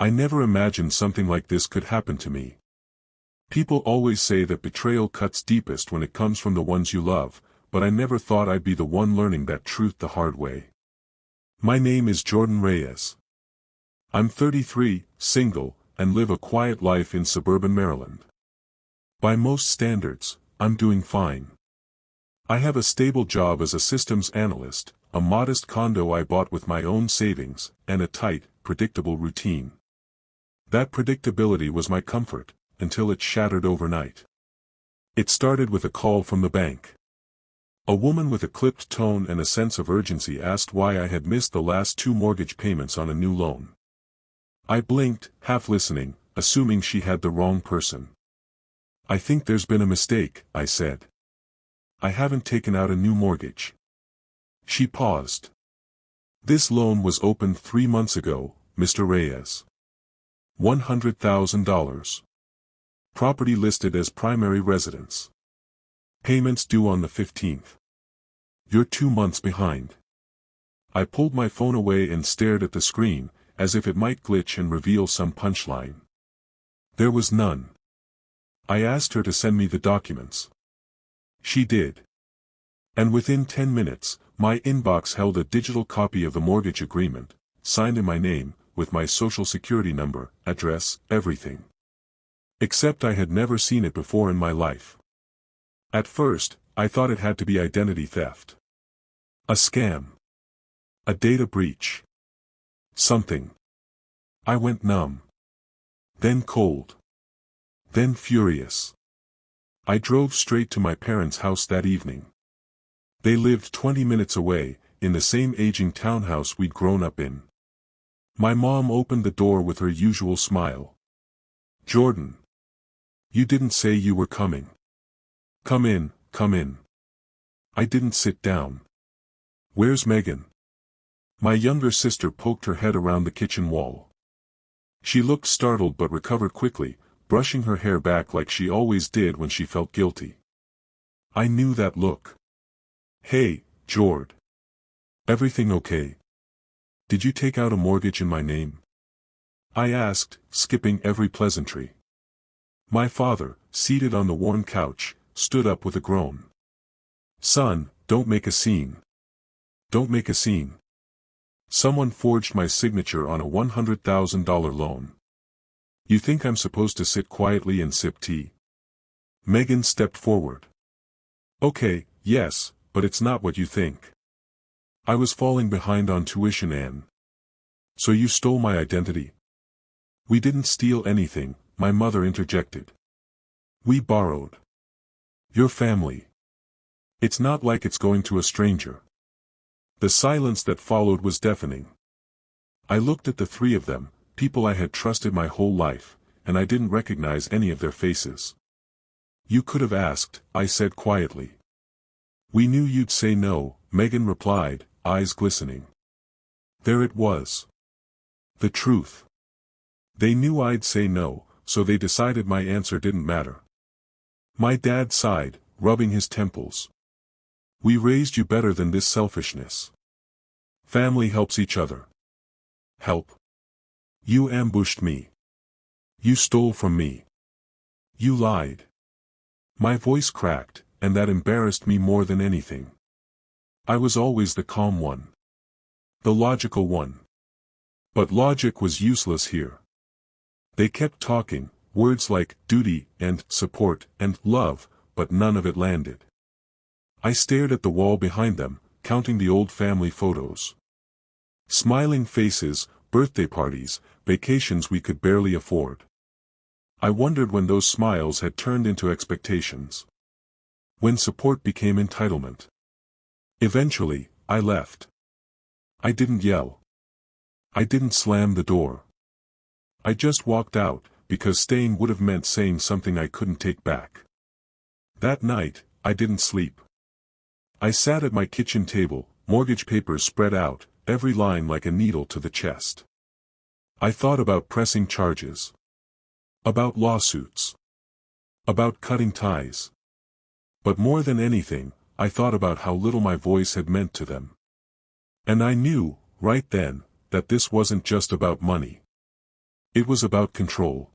I never imagined something like this could happen to me. People always say that betrayal cuts deepest when it comes from the ones you love, but I never thought I'd be the one learning that truth the hard way. My name is Jordan Reyes. I'm 33, single, and live a quiet life in suburban Maryland. By most standards, I'm doing fine. I have a stable job as a systems analyst, a modest condo I bought with my own savings, and a tight, predictable routine. That predictability was my comfort, until it shattered overnight. It started with a call from the bank. A woman with a clipped tone and a sense of urgency asked why I had missed the last 2 mortgage payments on a new loan. I blinked, half listening, assuming she had the wrong person. "I think there's been a mistake," I said. "I haven't taken out a new mortgage." She paused. "This loan was opened 3 months ago, Mr. Reyes. $100,000. Property listed as primary residence. Payments due on the 15th. You're 2 months behind." I pulled my phone away and stared at the screen, as if it might glitch and reveal some punchline. There was none. I asked her to send me the documents. She did. And within 10 minutes, my inbox held a digital copy of the mortgage agreement, signed in my name, with my social security number, address, everything. Except I had never seen it before in my life. At first, I thought it had to be identity theft. A scam. A data breach. Something. I went numb. Then cold. Then furious. I drove straight to my parents' house that evening. They lived 20 minutes away, in the same aging townhouse we'd grown up in. My mom opened the door with her usual smile. "Jordan. You didn't say you were coming. Come in, come in." I didn't sit down. "Where's Megan?" My younger sister poked her head around the kitchen wall. She looked startled but recovered quickly, brushing her hair back like she always did when she felt guilty. I knew that look. "Hey, Jord. Everything okay? Did you take out a mortgage in my name?" I asked, skipping every pleasantry. My father, seated on the worn couch, stood up with a groan. "Son, don't make a scene. Don't make a scene. Someone forged my signature on a $100,000 loan. You think I'm supposed to sit quietly and sip tea?" Megan stepped forward. "Okay, yes, but it's not what you think. I was falling behind on tuition, Ann. So you stole my identity?" "We didn't steal anything," my mother interjected. "We borrowed. Your family. It's not like it's going to a stranger." The silence that followed was deafening. I looked at the 3 of them, people I had trusted my whole life, and I didn't recognize any of their faces. "You could have asked," I said quietly. "We knew you'd say no," Megan replied, eyes glistening. There it was. The truth. They knew I'd say no, so they decided my answer didn't matter. My dad sighed, rubbing his temples. "We raised you better than this selfishness. Family helps each other." "Help? You ambushed me. You stole from me. You lied." My voice cracked, and that embarrassed me more than anything. I was always the calm one. The logical one. But logic was useless here. They kept talking, words like duty and support and love, but none of it landed. I stared at the wall behind them, counting the old family photos. Smiling faces, birthday parties, vacations we could barely afford. I wondered when those smiles had turned into expectations. When support became entitlement. Eventually, I left. I didn't yell. I didn't slam the door. I just walked out, because staying would have meant saying something I couldn't take back. That night, I didn't sleep. I sat at my kitchen table, mortgage papers spread out, every line like a needle to the chest. I thought about pressing charges. About lawsuits. About cutting ties. But more than anything, I thought about how little my voice had meant to them. And I knew, right then, that this wasn't just about money. It was about control.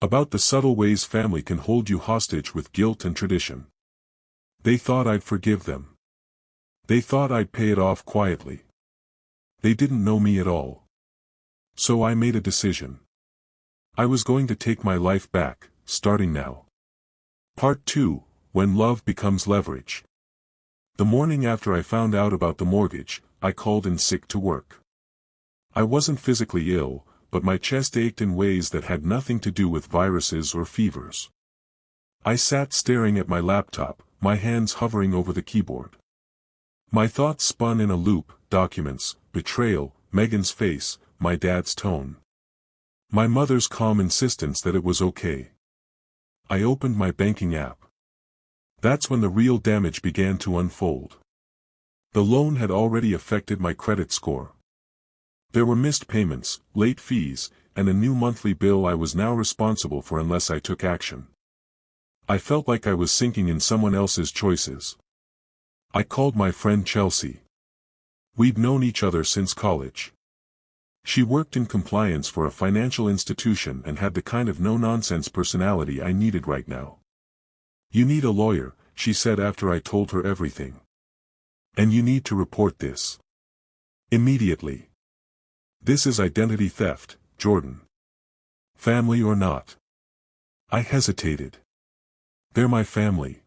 About the subtle ways family can hold you hostage with guilt and tradition. They thought I'd forgive them. They thought I'd pay it off quietly. They didn't know me at all. So I made a decision. I was going to take my life back, starting now. Part 2, When Love Becomes Leverage. The morning after I found out about the mortgage, I called in sick to work. I wasn't physically ill, but my chest ached in ways that had nothing to do with viruses or fevers. I sat staring at my laptop, my hands hovering over the keyboard. My thoughts spun in a loop: documents, betrayal, Megan's face, my dad's tone. My mother's calm insistence that it was okay. I opened my banking app. That's when the real damage began to unfold. The loan had already affected my credit score. There were missed payments, late fees, and a new monthly bill I was now responsible for unless I took action. I felt like I was sinking in someone else's choices. I called my friend Chelsea. We'd known each other since college. She worked in compliance for a financial institution and had the kind of no-nonsense personality I needed right now. "You need a lawyer," she said after I told her everything. "And you need to report this. Immediately. This is identity theft, Jordan. Family or not." I hesitated. "They're my family.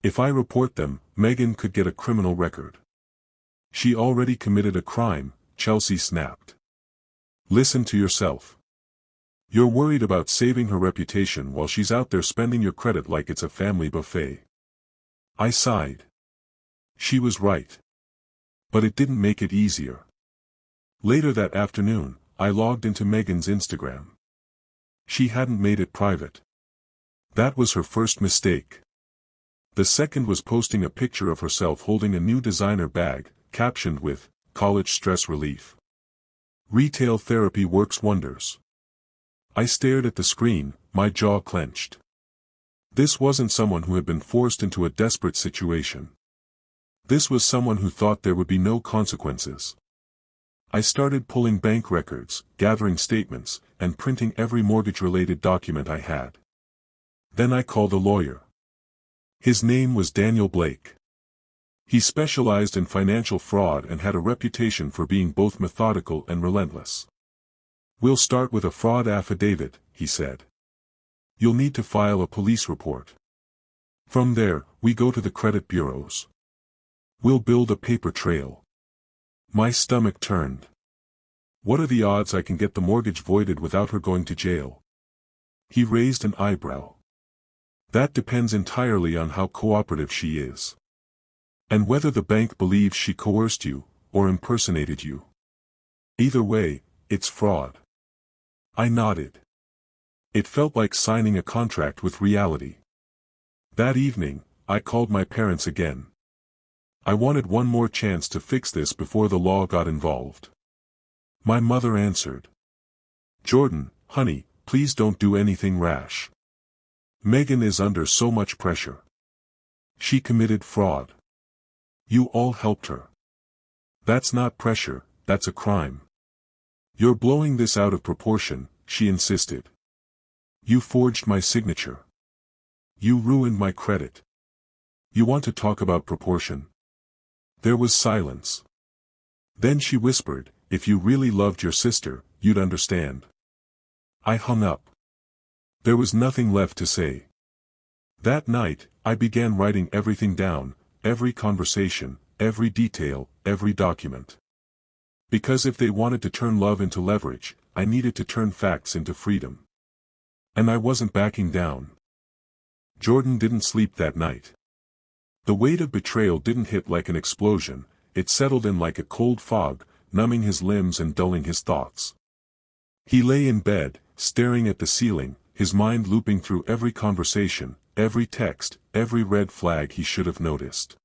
If I report them, Megan could get a criminal record." "She already committed a crime," Chelsea snapped. "Listen to yourself. You're worried about saving her reputation while she's out there spending your credit like it's a family buffet." I sighed. She was right. But it didn't make it easier. Later that afternoon, I logged into Megan's Instagram. She hadn't made it private. That was her first mistake. The second was posting a picture of herself holding a new designer bag, captioned with, "College stress relief. Retail therapy works wonders." I stared at the screen, my jaw clenched. This wasn't someone who had been forced into a desperate situation. This was someone who thought there would be no consequences. I started pulling bank records, gathering statements, and printing every mortgage-related document I had. Then I called a lawyer. His name was Daniel Blake. He specialized in financial fraud and had a reputation for being both methodical and relentless. "We'll start with a fraud affidavit," he said. "You'll need to file a police report. From there, we go to the credit bureaus. We'll build a paper trail." My stomach turned. "What are the odds I can get the mortgage voided without her going to jail?" He raised an eyebrow. "That depends entirely on how cooperative she is. And whether the bank believes she coerced you, or impersonated you. Either way, it's fraud." I nodded. It felt like signing a contract with reality. That evening, I called my parents again. I wanted one more chance to fix this before the law got involved. My mother answered. "Jordan, honey, please don't do anything rash. Megan is under so much pressure. She committed fraud. You all helped her. That's not pressure, that's a crime. You're blowing this out of proportion," she insisted. "You forged my signature. You ruined my credit. You want to talk about proportion?" There was silence. Then she whispered, "If you really loved your sister, you'd understand." I hung up. There was nothing left to say. That night, I began writing everything down, every conversation, every detail, every document. Because if they wanted to turn love into leverage, I needed to turn facts into freedom. And I wasn't backing down. Jordan didn't sleep that night. The weight of betrayal didn't hit like an explosion, it settled in like a cold fog, numbing his limbs and dulling his thoughts. He lay in bed, staring at the ceiling, his mind looping through every conversation, every text, every red flag he should have noticed.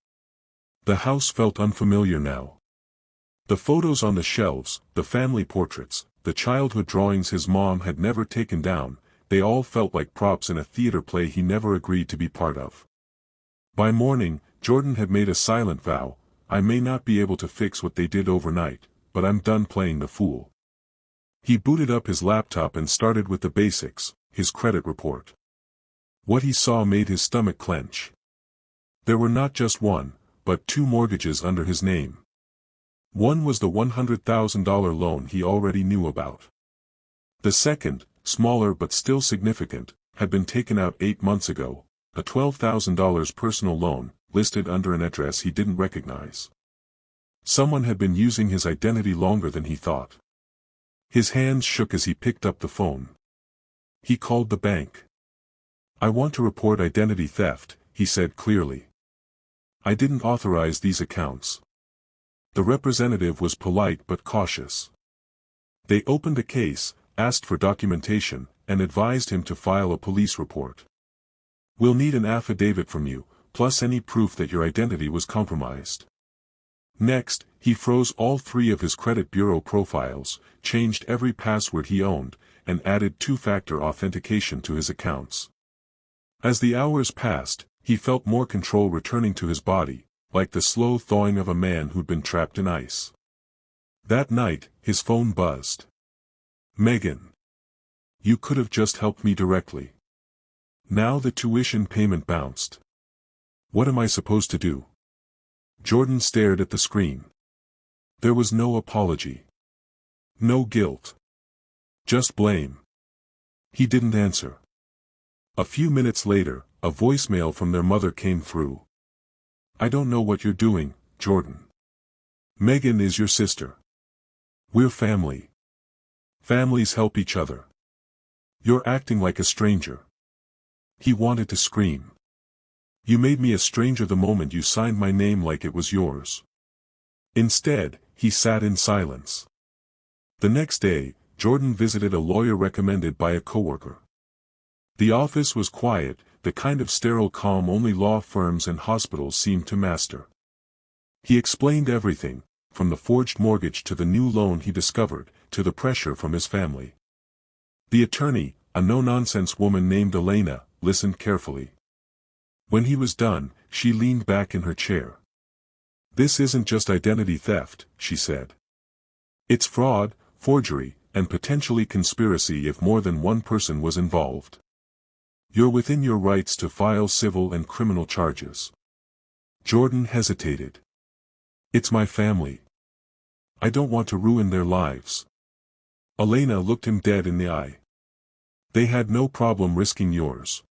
The house felt unfamiliar now. The photos on the shelves, the family portraits, the childhood drawings his mom had never taken down, they all felt like props in a theater play he never agreed to be part of. By morning, Jordan had made a silent vow: "I may not be able to fix what they did overnight, but I'm done playing the fool." He booted up his laptop and started with the basics, his credit report. What he saw made his stomach clench. There were not just one, but two mortgages under his name. One was the $100,000 loan he already knew about. The second, smaller but still significant, had been taken out 8 months ago, a $12,000 personal loan, listed under an address he didn't recognize. Someone had been using his identity longer than he thought. His hands shook as he picked up the phone. He called the bank. "I want to report identity theft," he said clearly. "I didn't authorize these accounts." The representative was polite but cautious. They opened a case, asked for documentation, and advised him to file a police report. "We'll need an affidavit from you, plus any proof that your identity was compromised." Next, he froze all 3 of his credit bureau profiles, changed every password he owned, and added 2-factor authentication to his accounts. As the hours passed, he felt more control returning to his body, like the slow thawing of a man who'd been trapped in ice. That night, his phone buzzed. "Megan. You could have just helped me directly. Now the tuition payment bounced. What am I supposed to do?" Jordan stared at the screen. There was no apology. No guilt. Just blame. He didn't answer. A few minutes later, a voicemail from their mother came through. "I don't know what you're doing, Jordan. Megan is your sister. We're family. Families help each other. You're acting like a stranger." He wanted to scream. "You made me a stranger the moment you signed my name like it was yours." Instead, he sat in silence. The next day, Jordan visited a lawyer recommended by a coworker. The office was quiet, the kind of sterile calm only law firms and hospitals seemed to master. He explained everything, from the forged mortgage to the new loan he discovered, to the pressure from his family. The attorney, a no-nonsense woman named Elena, listened carefully. When he was done, she leaned back in her chair. "This isn't just identity theft," she said. "It's fraud, forgery, and potentially conspiracy if more than one person was involved. You're within your rights to file civil and criminal charges." Jordan hesitated. "It's my family. I don't want to ruin their lives." Elena looked him dead in the eye. "They had no problem risking yours."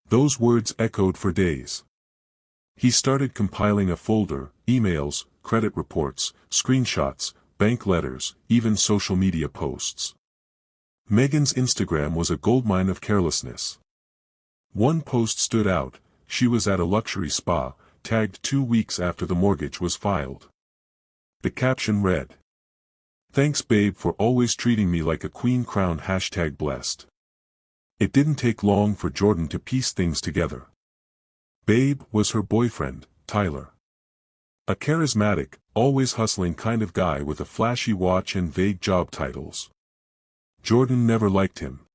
Those words echoed for days. He started compiling a folder, emails, credit reports, screenshots, bank letters, even social media posts. Megan's Instagram was a goldmine of carelessness. One post stood out: she was at a luxury spa, tagged 2 weeks after the mortgage was filed. The caption read, "Thanks babe for always treating me like a queen crown #blessed." It didn't take long for Jordan to piece things together. Babe was her boyfriend, Tyler. A charismatic, always hustling kind of guy with a flashy watch and vague job titles. Jordan never liked him.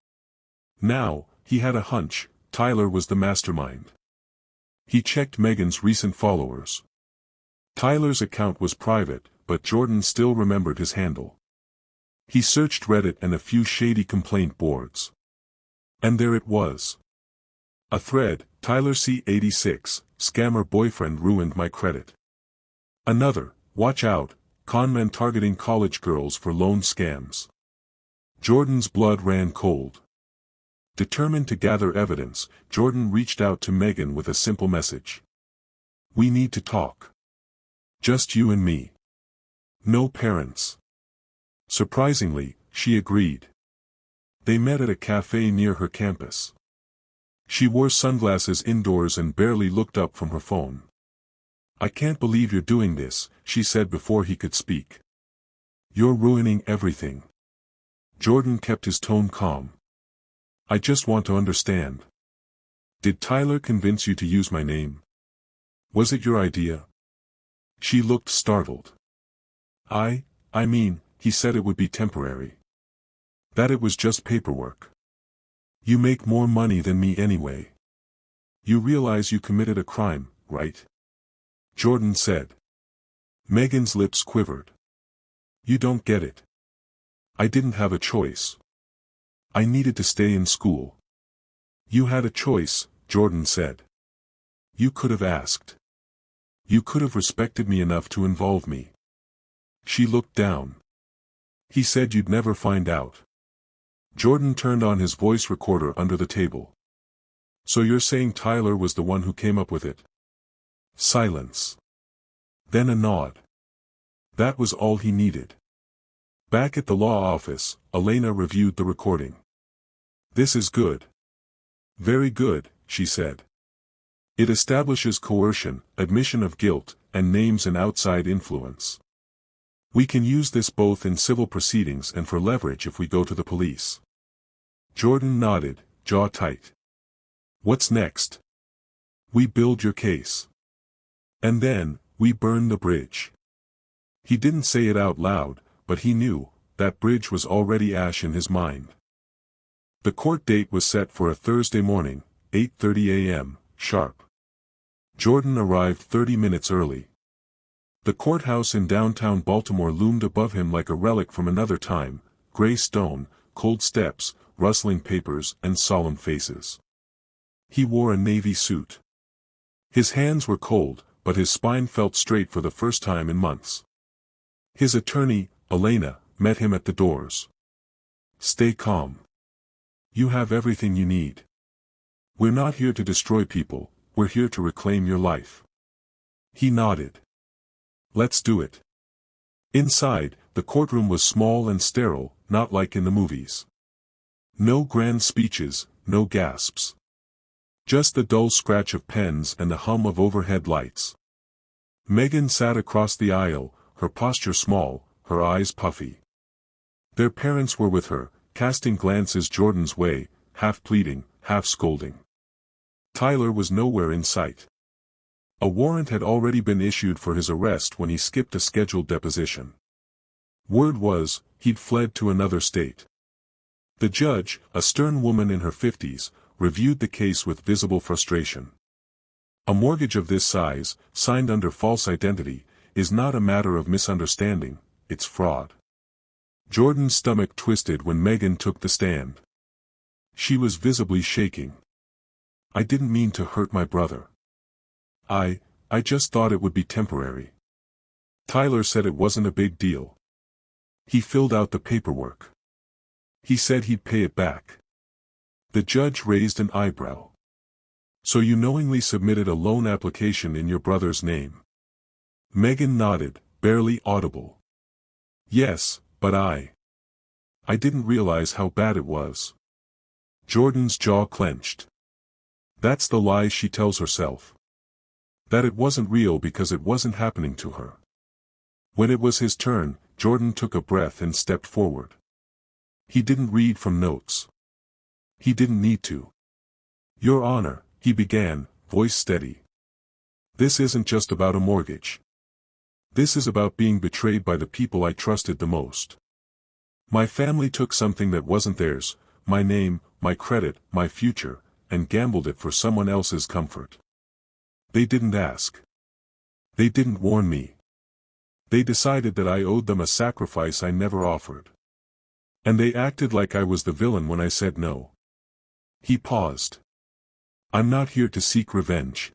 Now, he had a hunch: Tyler was the mastermind. He checked Megan's recent followers. Tyler's account was private, but Jordan still remembered his handle. He searched Reddit and a few shady complaint boards. And there it was. A thread: Tyler C86, scammer boyfriend ruined my credit. Another: watch out, conmen targeting college girls for loan scams. Jordan's blood ran cold. Determined to gather evidence, Jordan reached out to Megan with a simple message. "We need to talk. Just you and me. No parents." Surprisingly, she agreed. They met at a cafe near her campus. She wore sunglasses indoors and barely looked up from her phone. "I can't believe you're doing this," she said before he could speak. "You're ruining everything." Jordan kept his tone calm. "I just want to understand. Did Tyler convince you to use my name? Was it your idea?" She looked startled. I mean, he said it would be temporary. That it was just paperwork. You make more money than me anyway. You realize you committed a crime, right?" Jordan said. Megan's lips quivered. "You don't get it. I didn't have a choice. I needed to stay in school. You had a choice, Jordan said. You could have asked. You could have respected me enough to involve me. She looked down. He said you'd never find out. Jordan turned on his voice recorder under the table. So you're saying Tyler was the one who came up with it? Silence. Then a nod. That was all he needed. Back at the law office, Elena reviewed the recording. This is good. Very good, she said. It establishes coercion, admission of guilt, and names an outside influence. We can use this both in civil proceedings and for leverage if we go to the police. Jordan nodded, jaw tight. What's next? We build your case. And then, we burn the bridge. He didn't say it out loud, but he knew, that bridge was already ash in his mind. The court date was set for a Thursday morning, 8:30 a.m., sharp. Jordan arrived 30 minutes early. The courthouse in downtown Baltimore loomed above him like a relic from another time, gray stone, cold steps, rustling papers and solemn faces. He wore a navy suit. His hands were cold, but his spine felt straight for the first time in months. His attorney, Elena, met him at the doors. Stay calm. You have everything you need. We're not here to destroy people, we're here to reclaim your life. He nodded. Let's do it. Inside, the courtroom was small and sterile, not like in the movies. No grand speeches, no gasps. Just the dull scratch of pens and the hum of overhead lights. Megan sat across the aisle, her posture small, her eyes puffy. Their parents were with her, casting glances Jordan's way, half pleading, half scolding. Tyler was nowhere in sight. A warrant had already been issued for his arrest when he skipped a scheduled deposition. Word was, he'd fled to another state. The judge, a stern woman in her 50s, reviewed the case with visible frustration. A mortgage of this size, signed under false identity, is not a matter of misunderstanding, it's fraud. Jordan's stomach twisted when Megan took the stand. She was visibly shaking. I didn't mean to hurt my brother. I just thought it would be temporary. Tyler said it wasn't a big deal. He filled out the paperwork. He said he'd pay it back. The judge raised an eyebrow. So you knowingly submitted a loan application in your brother's name? Megan nodded, barely audible. Yes, but I didn't realize how bad it was. Jordan's jaw clenched. That's the lie she tells herself. That it wasn't real because it wasn't happening to her. When it was his turn, Jordan took a breath and stepped forward. He didn't read from notes. He didn't need to. Your Honor, he began, voice steady. This isn't just about a mortgage. This is about being betrayed by the people I trusted the most. My family took something that wasn't theirs, my name, my credit, my future, and gambled it for someone else's comfort. They didn't ask. They didn't warn me. They decided that I owed them a sacrifice I never offered. And they acted like I was the villain when I said no. He paused. I'm not here to seek revenge.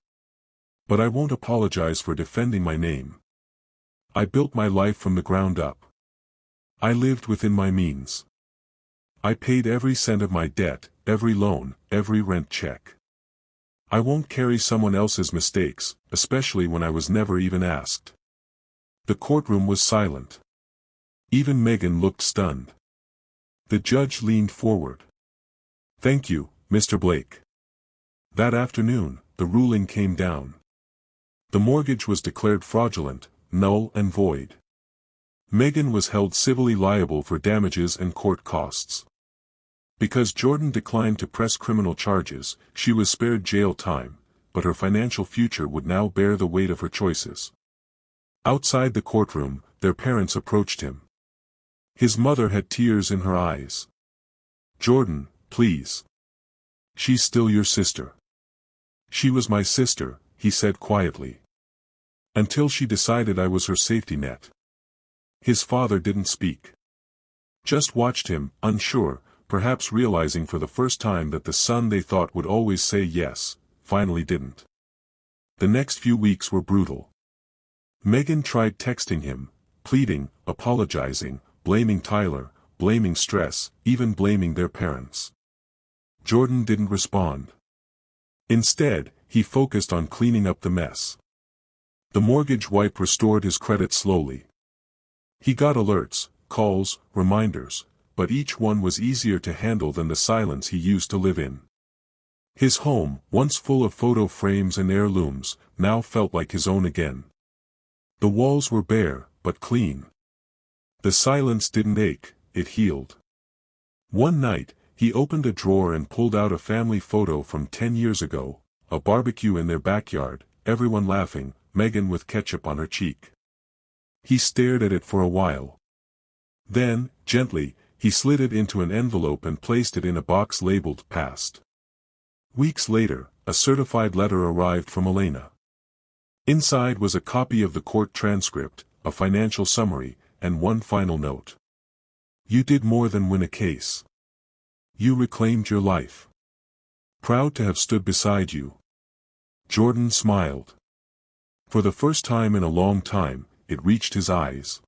But I won't apologize for defending my name. I built my life from the ground up. I lived within my means. I paid every cent of my debt, every loan, every rent check. I won't carry someone else's mistakes, especially when I was never even asked. The courtroom was silent. Even Megan looked stunned. The judge leaned forward. Thank you, Mr. Blake. That afternoon, the ruling came down. The mortgage was declared fraudulent, null and void. Megan was held civilly liable for damages and court costs. Because Jordan declined to press criminal charges, she was spared jail time, but her financial future would now bear the weight of her choices. Outside the courtroom, their parents approached him. His mother had tears in her eyes. Jordan, please. She's still your sister. She was my sister, he said quietly. Until she decided I was her safety net. His father didn't speak. just watched him, unsure, perhaps realizing for the first time that the son they thought would always say yes, finally didn't. The next few weeks were brutal. Megan tried texting him, pleading, apologizing, blaming Tyler, blaming stress, even blaming their parents. Jordan didn't respond. Instead, he focused on cleaning up the mess. The mortgage wipe restored his credit slowly. He got alerts, calls, reminders, but each one was easier to handle than the silence he used to live in. His home, once full of photo frames and heirlooms, now felt like his own again. The walls were bare, but clean. The silence didn't ache, it healed. One night, he opened a drawer and pulled out a family photo from 10 years ago, a barbecue in their backyard, everyone laughing, Megan with ketchup on her cheek. He stared at it for a while. Then, gently, he slid it into an envelope and placed it in a box labeled Past. Weeks later, a certified letter arrived from Elena. Inside was a copy of the court transcript, a financial summary, and one final note. You did more than win a case. You reclaimed your life. Proud to have stood beside you. Jordan smiled. For the first time in a long time, it reached his eyes.